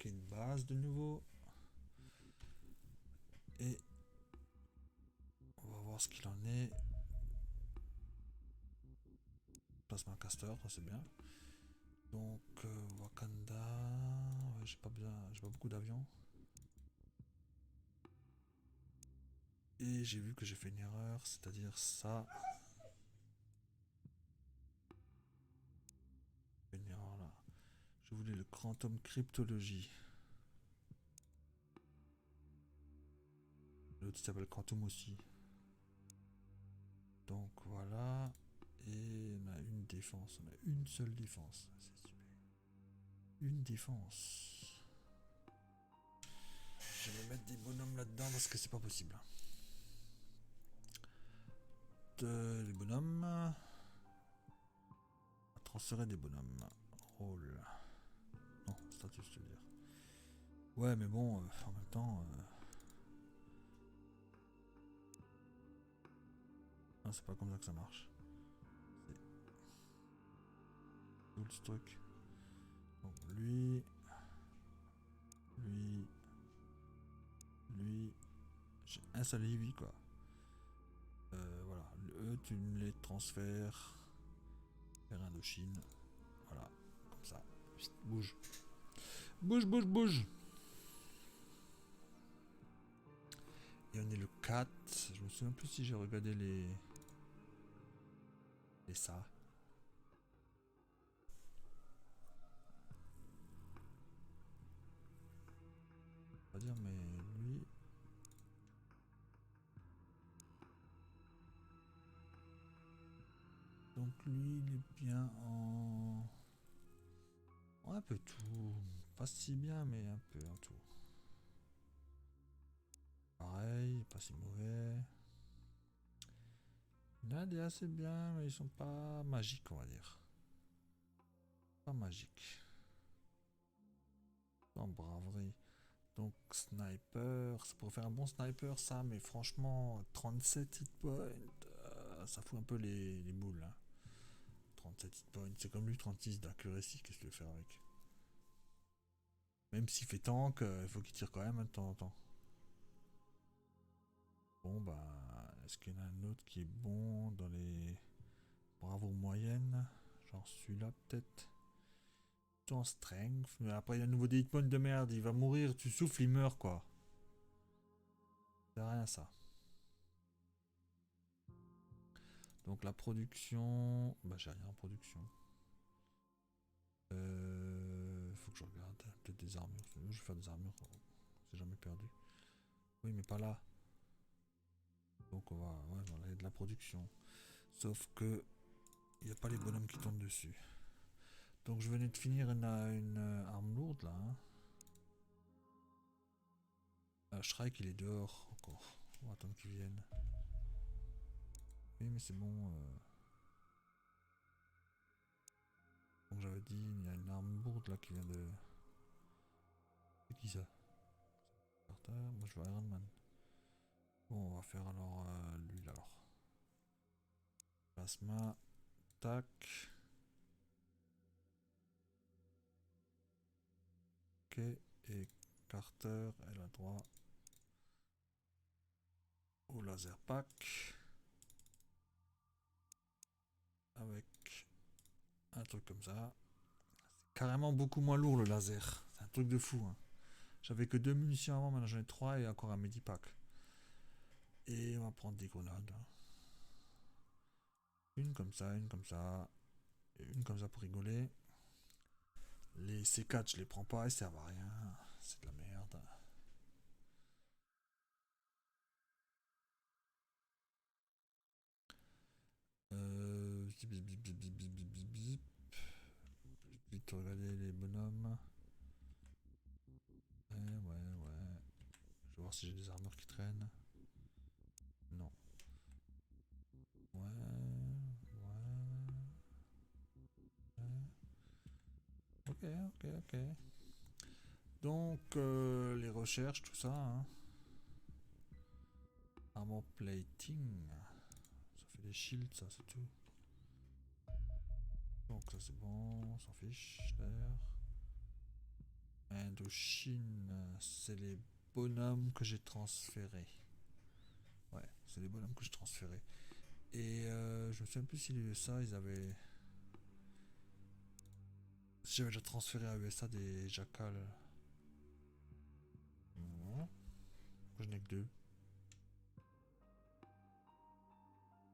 débloquer une base de nouveau. Et on va voir ce qu'il en est. Plasma caster, ça c'est bien. Donc Wakanda, ouais, j'ai pas beaucoup d'avions. Et j'ai vu que j'ai fait une erreur, c'est-à-dire ça. Une erreur là. Je voulais le quantum cryptologie. L'autre s'appelle quantum aussi. Donc voilà. Et on a une défense, on a une seule défense. C'est super. Une défense. Je vais mettre des bonhommes là-dedans parce que c'est pas possible. Les bonhommes. Transférer des bonhommes. Rôle. Non, statut, je veux dire. Ouais, mais bon, en même temps. Non, c'est pas comme ça que ça marche. C'est. Où ce truc? Donc lui. Lui. Lui. J'ai un seul heavy quoi. Voilà. Eux, tu me les transfères vers Indochine. Voilà. Comme ça. Bouge. Bouge, bouge, bouge. Et on est le 4. Je me souviens plus si j'ai regardé les ça. On va dire, mais lui. Donc lui, il est bien en. Un peu tout. Pas si bien, mais un peu en tout. Pareil, pas si mauvais. Il y en a des assez bien, mais ils sont pas magiques, on va dire. Pas magiques. En braverie. Donc sniper, ça pourrait faire un bon sniper ça, mais franchement 37 hit points, ça fout un peu les boules. Hein. 37 hit points, c'est comme lui 36 d'accuracy, qu'est-ce que tu veux faire avec? Même s'il fait tank, il faut qu'il tire quand même de temps en temps. Bon bah, est-ce qu'il y en a un autre qui est bon dans les bravoures moyennes? Genre celui-là peut-être? En strength, mais après il y a un nouveau des hit points de merde, il va mourir, tu souffles, il meurt quoi. C'est rien ça. Donc la production, bah j'ai rien en production. Faut que je regarde, peut-être des armures. Je vais faire des armures, c'est jamais perdu. Oui mais pas là. Donc on va, ouais, on va de la production. Sauf que il n'y a pas les bonhommes qui tombent dessus. Donc je venais de finir une arme lourde là. Hein. Shrike il est dehors encore. On va attendre qu'il vienne. Oui mais c'est bon. Comme j'avais dit, il y a une arme lourde là qui vient de. C'est qui ça? Carter. Moi je veux Iron Man. Bon on va faire alors lui là alors. Plasma. Tac. Ok. Et Carter, elle a droit au laser pack. Avec un truc comme ça. C'est carrément beaucoup moins lourd le laser. C'est un truc de fou. Hein. J'avais que 2 munitions avant, maintenant j'en ai 3 et encore un medipack. Et on va prendre des grenades. Une comme ça, une comme ça. Et une comme ça pour rigoler. Les C4 je les prends pas, ils servent à rien. C'est de la merde. Zip, zip, zip, zip, zip, zip, zip, zip. Vite regarder les bonhommes. Ouais. Je vais voir si j'ai des armures qui traînent. Non. Ok. Donc, les recherches, tout ça. Hein. Armor plating. Ça fait des shields, ça, c'est tout. Donc, ça, c'est bon. On s'en fiche, d'ailleurs. And d'Indochine, c'est les bonhommes que j'ai transférés. Ouais, c'est les bonhommes que j'ai transférés. Et je me souviens plus si les USA, ils avaient... Si j'avais déjà transféré à USA des jacals. Non. Je n'ai que deux.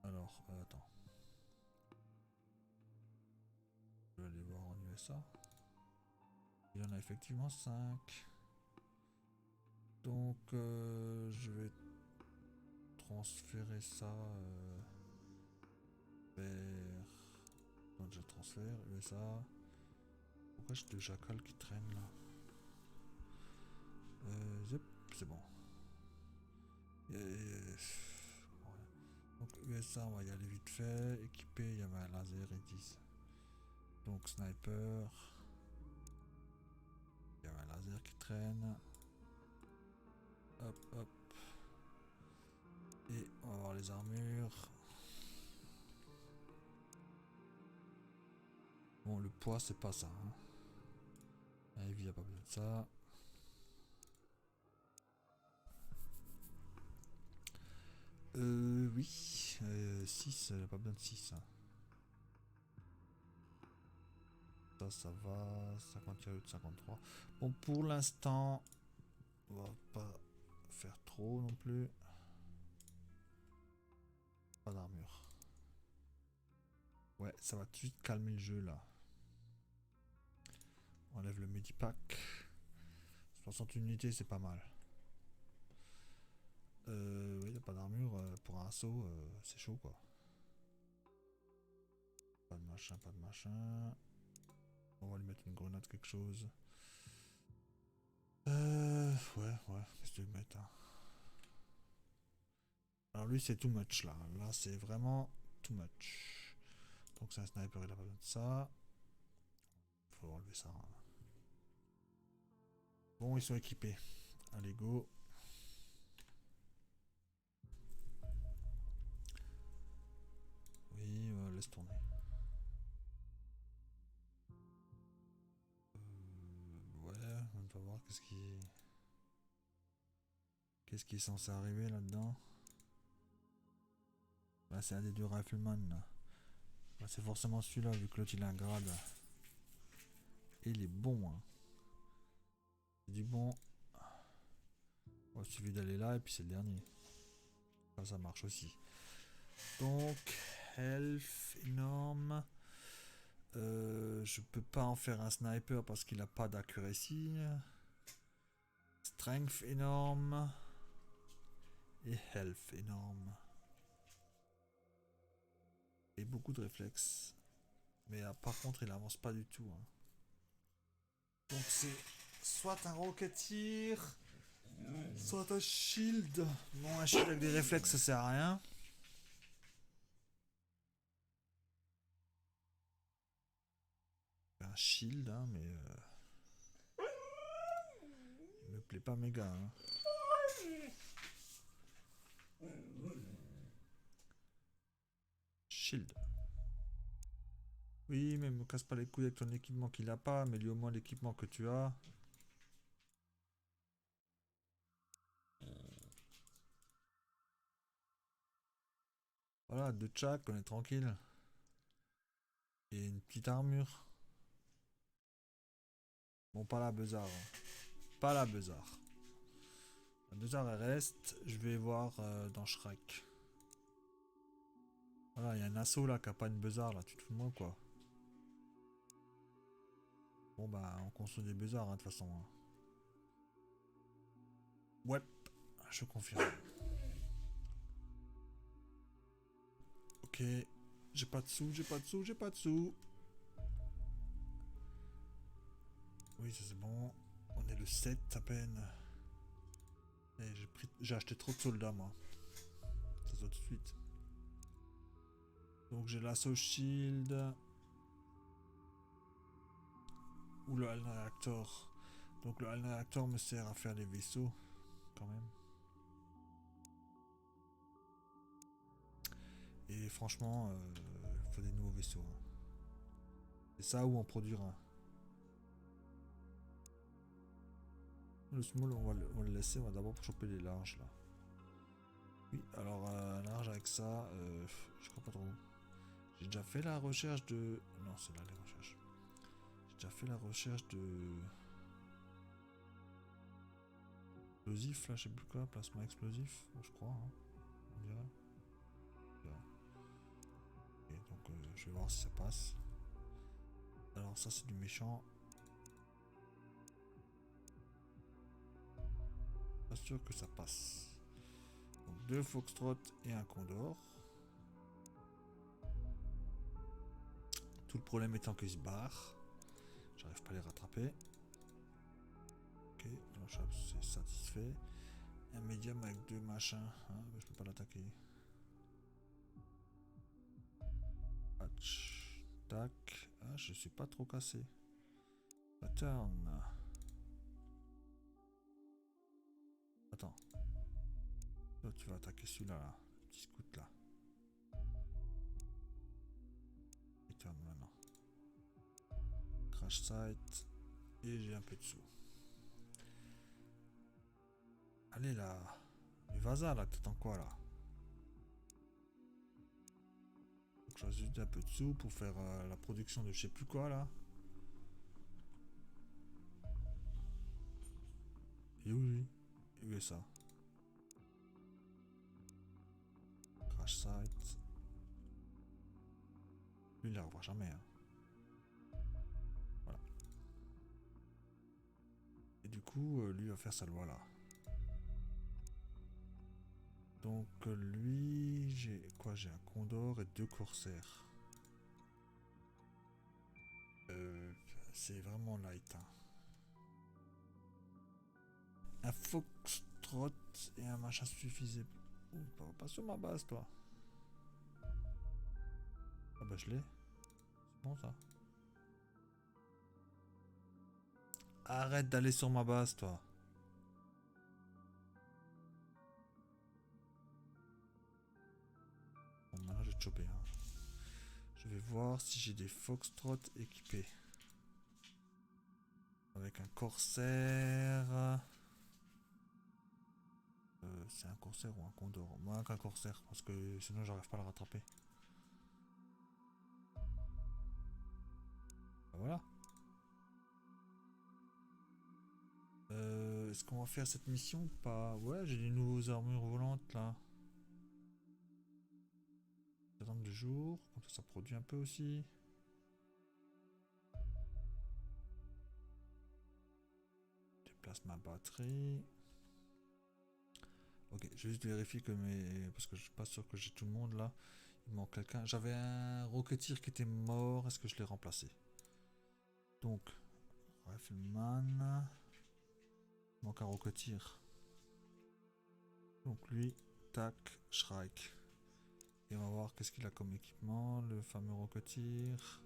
Alors, attends. Je vais aller voir en USA. Il y en a effectivement 5. Donc, je vais transférer ça vers... Non, je transfère USA. Pourquoi j'ai deux jacals qui traînent là? Zip, c'est bon. Ouais. Donc USA, on va y aller vite fait. Équipé, il y avait un laser, ils disent. Donc sniper. Il y avait un laser qui traîne. Hop, hop. Et on va voir les armures. Bon, le poids, c'est pas ça. Hein. Il n'y a pas besoin de ça. Oui. 6, il n'y a pas besoin de 6. Hein. Ça va. 51 de 53. Bon, pour l'instant, on va pas faire trop non plus. Pas d'armure. Ouais, ça va tout de suite calmer le jeu là. On enlève le medipack. 60 unités, c'est pas mal. Oui, il a pas d'armure. Pour un assaut, c'est chaud quoi. Pas de machin, pas de machin. On va lui mettre une grenade, quelque chose. Ouais, qu'est-ce que tu veux mettre hein. Alors lui, c'est too much là. Là, c'est vraiment too much. Donc c'est un sniper, il a pas besoin de ça. Faut enlever ça. Hein. Bon, ils sont équipés. Allez, go. Oui, laisse tourner. Ouais, on va voir qu'est-ce qui est censé arriver là-dedans. Là, c'est un des deux rifleman. Là, c'est forcément celui-là, vu que l'autre il a un grade. Et il est bon. Hein. C'est du bon. Il suffit d'aller là et puis c'est le dernier. Ça marche aussi. Donc, health énorme. Je peux pas en faire un sniper parce qu'il a pas d'accuracy. Strength énorme. Et health énorme. Et beaucoup de réflexes. Mais par contre, il avance pas du tout. Hein. Donc c'est soit un rocketeer, soit un shield. Bon, un shield avec des réflexes, ça sert à rien. Un shield, hein, mais il me plaît pas méga. Hein. Shield. Oui, mais me casse pas les couilles avec ton équipement qu'il a pas, mais lui au moins l'équipement que tu as. Voilà, deux tchak, on est tranquille. Et une petite armure. Bon, pas la beuzard. Hein. Pas la beuzard. La beuzard elle reste. Je vais voir dans Shrek. Voilà, il y a un assaut là qui a pas une beuzard là. Tu te fous de moi quoi? Bon bah, on consomme des beuzards hein, de toute façon. Hein. Ouais, je confirme. Ok, j'ai pas de sous, j'ai pas de sous, j'ai pas de sous. Oui, ça c'est bon. On est le 7 à peine. J'ai acheté trop de soldats moi. Ça se voit tout de suite. Donc j'ai l'assaut shield. Ou le Allen Reactor. Donc le Allen Reactor me sert à faire les vaisseaux. Quand même. Et franchement, il faut des nouveaux vaisseaux. Hein. C'est ça ou en produire un. Le small, on va le laisser. On va d'abord choper les larges là. Oui, alors large avec ça, je crois pas trop. J'ai déjà fait la recherche de. Non, c'est là les recherches. J'ai déjà fait la recherche de. Explosif là, je sais plus quoi, plasma explosif, je crois, hein, on dirait. Et donc je vais voir si ça passe. Alors ça c'est du méchant. Pas sûr que ça passe. Donc 2 foxtrot et un condor. Tout le problème étant qu'ils se barrent. J'arrive pas à les rattraper. Ok, c'est satisfait. Un médium avec 2 machins. Hein, je peux pas l'attaquer. Patch. Tac. Ah, je suis pas trop cassé. Pattern. Attends. Toi, tu vas attaquer celui-là, là. Le petit scout là. Pattern maintenant. Crash site. Et j'ai un peu de sous. Allez là. Mais vas-y là, t'attends quoi là? Faut que j'ajoute un peu de sous pour faire la production de je sais plus quoi là. Et oui, où est ça? Crash site. Lui il la revoit jamais hein. Voilà. Et du coup, lui va faire sa loi là. Donc lui, j'ai quoi? J'ai un condor et 2 corsaires. C'est vraiment light. Hein. Un foxtrot et un machin suffisait. Ouh, pas sur ma base toi. Ah bah je l'ai. C'est bon ça. Arrête d'aller sur ma base toi. Bon maintenant je vais te choper. Hein. Je vais voir si j'ai des foxtrot équipés. Avec un corsaire. C'est un corsaire ou un condor? Moins qu'un corsaire parce que sinon j'arrive pas à le rattraper. Ben voilà. Est-ce qu'on va faire cette mission ou pas? Ouais, j'ai des nouveaux armures volantes là. Attendre du jour, comme ça produit un peu aussi. Déplace ma batterie. Ok, je vais juste vérifier que mes. Parce que je suis pas sûr que j'ai tout le monde là. Il manque quelqu'un. J'avais un Rocketeer qui était mort. Est-ce que je l'ai remplacé? Donc, Rifleman. Il manque un Rocketeer. Donc lui, tac, Shrike. Et on va voir qu'est-ce qu'il a comme équipement. Le fameux Rocketeer.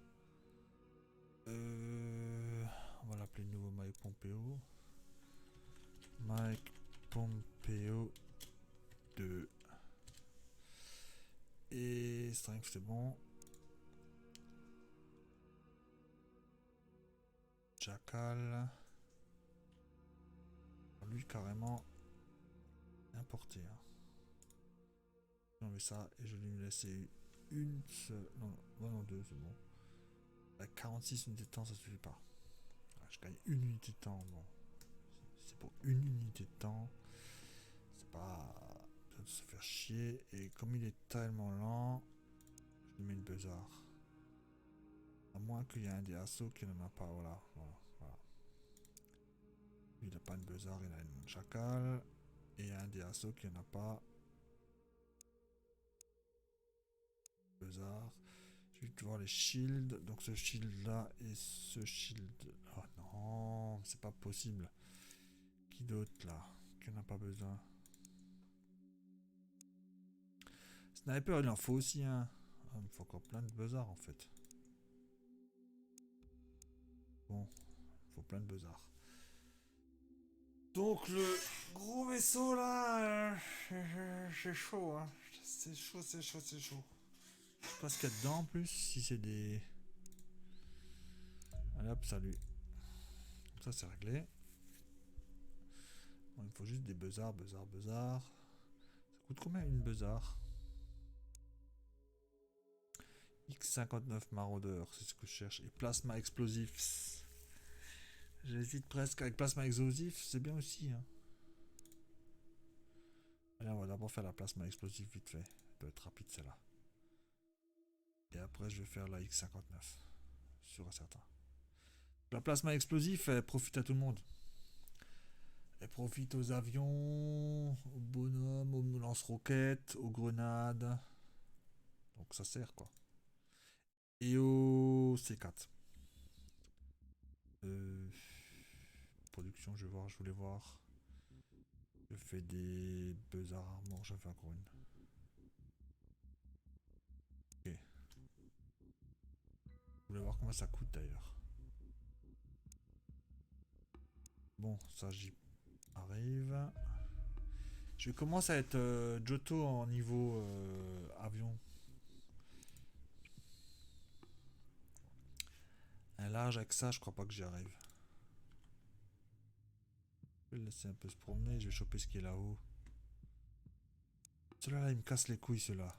On va l'appeler nouveau Mike Pompeo. Mike Pompeo 2. Et strength c'est bon. Jackal. Lui carrément importé. Hein. J'enlève ça et je vais lui laisser une seule. Non, deux, c'est bon. À 46 unités de temps, ça suffit pas. Je gagne une unité de temps. Bon. C'est pour une unité de temps. C'est pas. De se faire chier. Et comme il est tellement lent, je lui mets une buzzard. À moins qu'il y ait un des assauts qui n'en a pas. Voilà. Il n'a pas une buzzard, il a une chacal. Et il y a un des assauts qui n'en a pas. Buzzard. Je vais voir les shields. Donc ce shield là et ce shield. Oh non, c'est pas possible. Qui d'autre là? Qui en a pas besoin? Sniper, il en faut aussi un. Hein. Ah, il me faut encore plein de buzzards en fait. Bon, il faut plein de buzzards. Donc le gros vaisseau là, c'est chaud hein. C'est chaud. Je sais pas ce qu'il y a dedans en plus, si c'est des... Allez hop, salut. Ça c'est réglé. Bon, il faut juste des buzzards, buzzards, buzzards. Ça coûte combien une buzzard? X59 maraudeur, c'est ce que je cherche. Et plasma explosif. J'hésite presque avec plasma explosif, c'est bien aussi. Hein. Allez, on va d'abord faire la plasma explosif vite fait. Elle doit être rapide celle-là. Et après, je vais faire la X59. Sûr et certain. La plasma explosif, elle profite à tout le monde. Elle profite aux avions, aux bonhommes, aux lance-roquettes, aux grenades. Donc ça sert quoi. Et au C4. Production, je vais voir, je voulais voir. Je fais des buzzards armor, j'en fais encore une. Ok. Je voulais voir combien ça coûte d'ailleurs. Bon, ça j'y arrive. Je commence à être Johto en niveau avion. Un large avec ça, je crois pas que j'y arrive. Je vais le laisser un peu se promener, je vais choper ce qui est là-haut. Celui-là, il me casse les couilles, celui-là.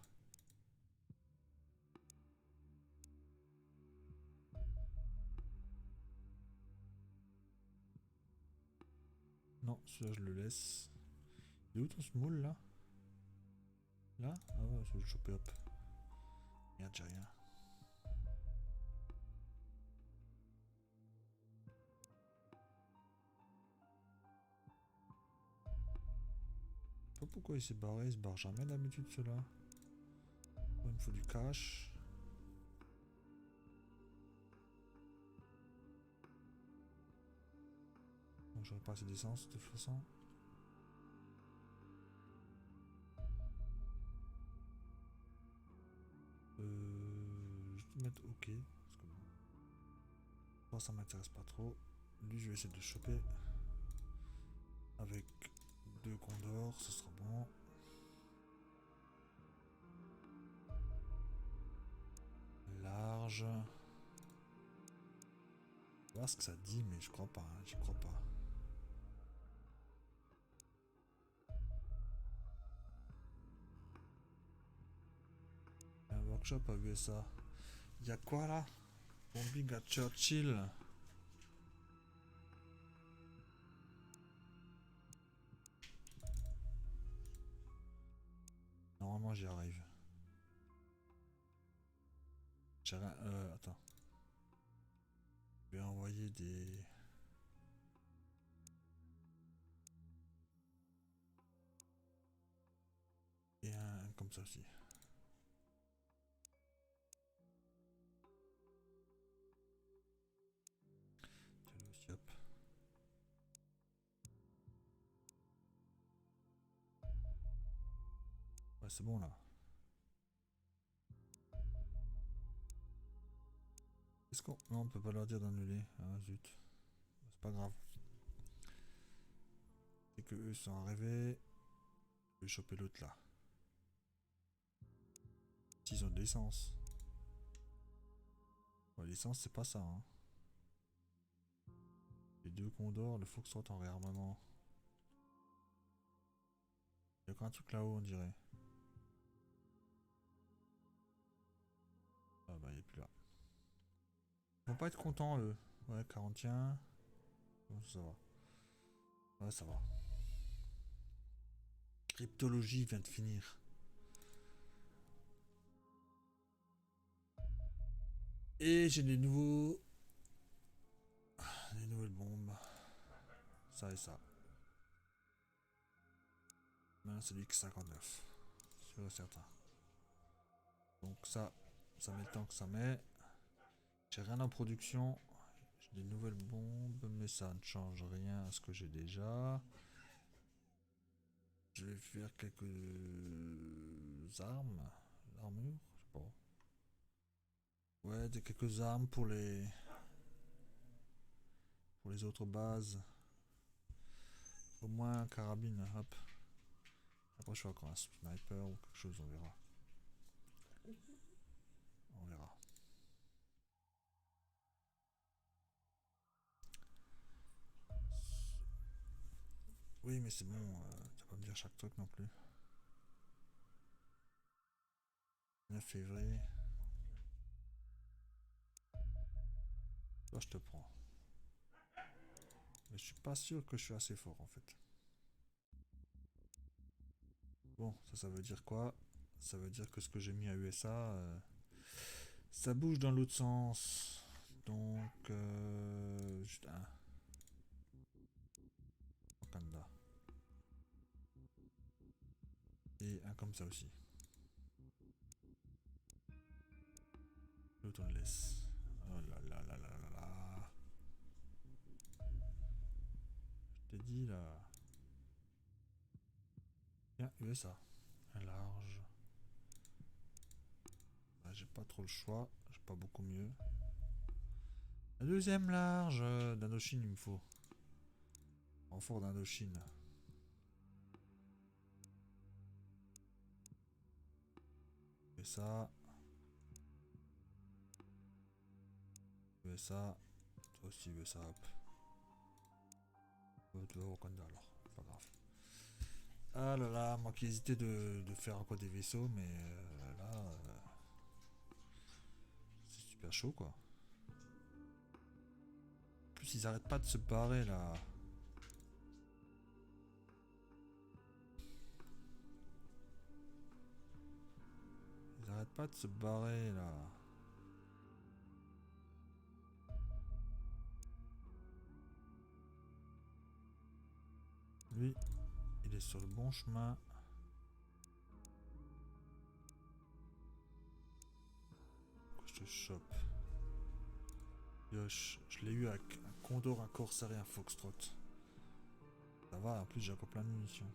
Non, celui-là, je le laisse. Il est où ton small, là? Là? Ah ouais, je vais le choper, hop. Merde, j'ai rien. Je sais pas pourquoi il s'est barré, il se barre jamais d'habitude, celui-là. Il me faut du cash. Bon, j'aurais pas assez d'essence, de toute façon. Je vais mettre OK. Parce que moi, ça m'intéresse pas trop. Lui, je vais essayer de le choper. Avec 2 condors, ce sera bon. Large. On va voir ce que ça dit, mais je crois pas. Hein, j'y crois pas. Un workshop à USA. Y'a quoi là? Bombing à Churchill. Normalement, j'y arrive. J'ai rien. Attends. Je vais envoyer des. Et un comme ça aussi. Celui-là aussi, hop. Ouais, c'est bon là. Est-ce qu'on. Non, on peut pas leur dire d'annuler. Ah zut. C'est pas grave. C'est que eux sont arrivés. Je vais choper l'autre là. S'ils ont de l'essence. Ouais, l'essence, c'est pas ça. Hein. Les 2 condors, le Foxtrot en réarmement. Il y a encore un truc là-haut, on dirait. Ah bah, il est plus là. Ils vont pas être contents, eux. Ouais, 41. Bon, ça va. Ouais, ça va. Cryptologie vient de finir. Et j'ai des nouveaux. Des nouvelles bombes. Ça et ça. Maintenant, c'est du X59. Sûr et certain. Donc, ça met le temps que ça met. J'ai rien en production. J'ai des nouvelles bombes, mais ça ne change rien à ce que j'ai déjà. Je vais faire quelques armes. Armure, je sais pas. Ouais, quelques armes pour les autres bases. Au moins carabine, hop. Après je fais encore un sniper ou quelque chose, on verra. On verra. Oui, Oui, mais c'est bon, tu vas pas me dire chaque truc non plus. 9 février. Toi, je te prends. Mais je suis pas sûr que je suis assez fort en fait. Bon, ça veut dire quoi? Ça veut dire que ce que j'ai mis à USA, ça bouge dans l'autre sens. Donc, juste un. Au Canada. Et un comme ça aussi. L'autre on le laisse. Oh là là là là là là. Je t'ai dit là. Tiens, USA. Un large. J'ai pas trop le choix. J'ai pas beaucoup mieux. La deuxième large d'Indochine, il me faut. Renfort d'Indochine. USA. USA. Toi aussi, USA. Hop. Tu vas au Canada alors. Pas grave. Ah là là, moi qui hésitais de faire quoi des vaisseaux, mais là. C'est super chaud quoi. En plus, ils arrêtent pas de se barrer là. Ils arrêtent pas de se barrer là. Lui, il est sur le bon chemin. Que je te chope. Yosh, je l'ai eu avec un Condor, un Corsair et un Foxtrot. Ça va, en plus j'ai encore plein de munitions.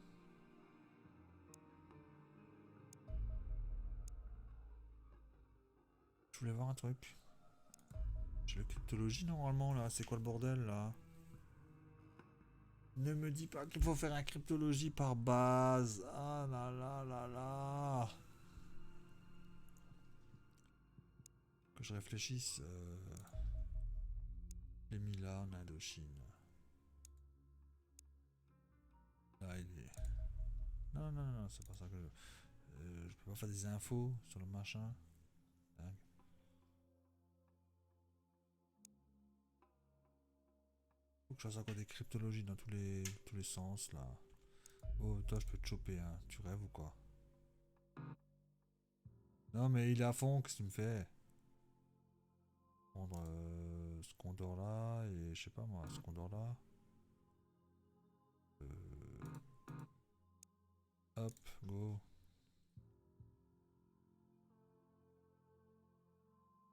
Je voulais voir un truc. J'ai la cryptologie normalement là, c'est quoi le bordel là? Ne me dis pas qu'il faut faire un cryptologie par base. Ah là là là là. Que je réfléchisse. Les Mila en Indochine. Là il est. Non non non, c'est pas ça que je. Je peux pas faire des infos sur le machin. Dingue. Faut que je fasse encore des cryptologies dans tous les sens là. Oh toi je peux te choper hein. Tu rêves ou quoi? Non mais il est à fond, qu'est-ce que tu me fais? Prendre ce Condor là et je sais pas moi, ce Condor là. Hop, go.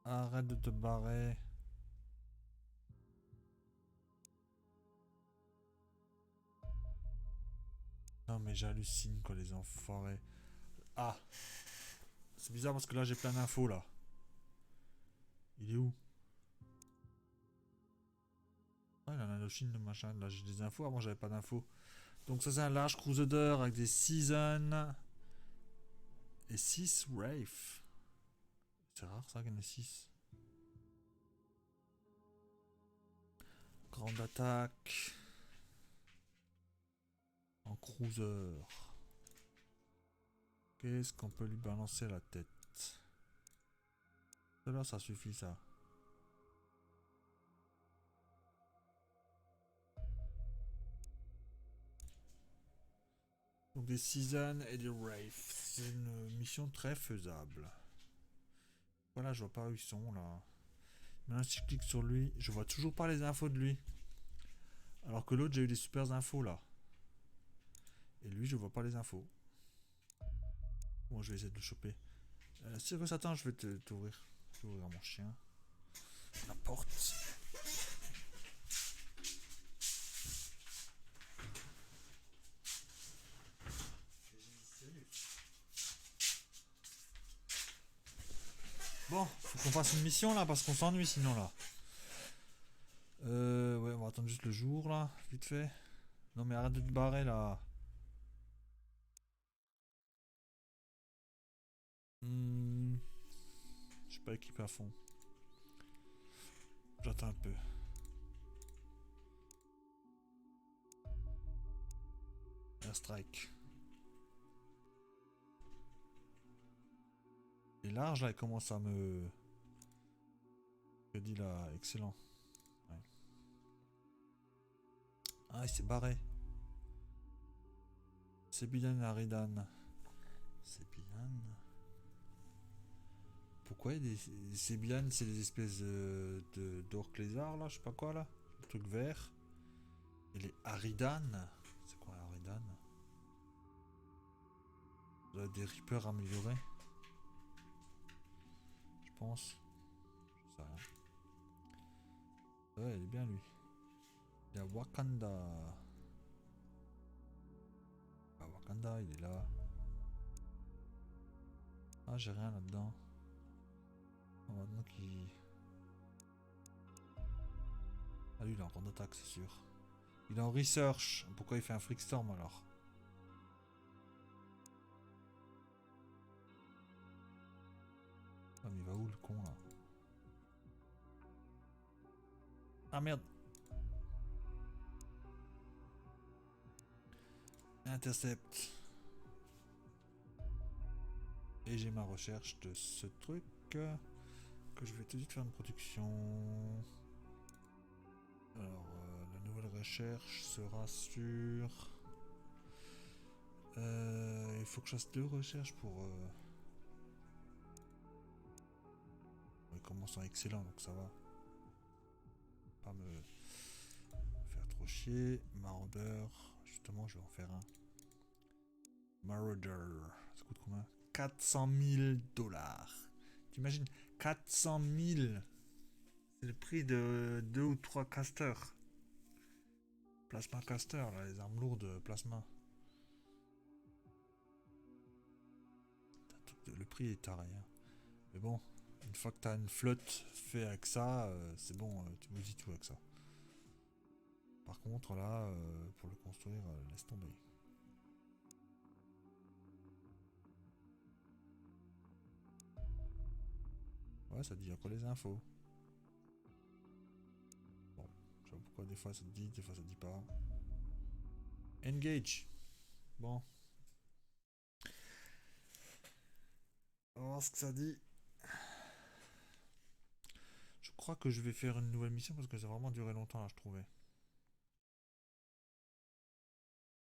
Arrête de te barrer. Non mais j'hallucine quoi les enfoirés. Ah, c'est bizarre parce que là j'ai plein d'infos là. Il est où? Ah il en a Indochine de machin. Là j'ai des infos, avant j'avais pas d'infos. Donc ça c'est un large crusader avec des seasons. Et 6 Wraith. C'est rare ça qu'il y en ait 6. Grande attaque. En cruiser. Qu'est-ce qu'on peut lui balancer à la tête? Là, ça suffit ça. Donc des Seasons et des Wraith. C'est une mission très faisable. Voilà, je vois pas où ils sont là. Maintenant si je clique sur lui, je vois toujours pas les infos de lui. Alors que l'autre j'ai eu des super infos là. Et lui je vois pas les infos. Bon je vais essayer de le choper. Cyrus attends, je vais t'ouvrir. Je vais ouvrir mon chien. La porte. Bon, faut qu'on fasse une mission là parce qu'on s'ennuie sinon là. Ouais, on va attendre juste le jour là, vite fait. Non mais arrête de te barrer là. Je suis pas équipé à fond. J'attends un peu. airstrike. Et large là, il commence à me... Je dis là, excellent. Ouais. Ah, il s'est barré. Sébilan Aridan. Sébilan. Pourquoi il y a des Sébilan, c'est des espèces d'orques lézards là, je sais pas quoi là. Le truc vert. Et les Aridan. C'est quoi Aridan? Des Reapers améliorés. Je pense. Je sais rien. Ouais, il est bien lui. Il y a Wakanda. Ah, Wakanda, il est là. Ah, j'ai rien là-dedans. Ah, maintenant qu'il... Ah, lui, il est en contre-attaque, c'est sûr. Il est en research. Pourquoi il fait un Freakstorm alors? Ah, mais il va où le con là? Ah merde! Intercept. Et j'ai ma recherche de ce truc que je vais tout de suite faire une production. Alors, la nouvelle recherche sera sur... il faut que je fasse 2 recherches pour... Il commence en excellent, donc ça va. Pas me faire trop chier. Marauder. Justement, je vais en faire un. Marauder. Ça coûte combien? 400 000 dollars. T'imagines 400 000. C'est le prix de 2 ou 3 casters. Plasma caster, là, les armes lourdes plasma. Le prix est taré. Hein. Mais bon, une fois que t'as une flotte fait avec ça, c'est bon, tu me dis tout avec ça. Par contre, là, pour le construire, laisse tomber. Ouais, ça dit encore les infos. Bon, je sais pas pourquoi des fois ça te dit, des fois ça te dit pas. Engage. Bon. On va voir ce que ça dit. Je crois que je vais faire une nouvelle mission parce que ça a vraiment duré longtemps là, je trouvais.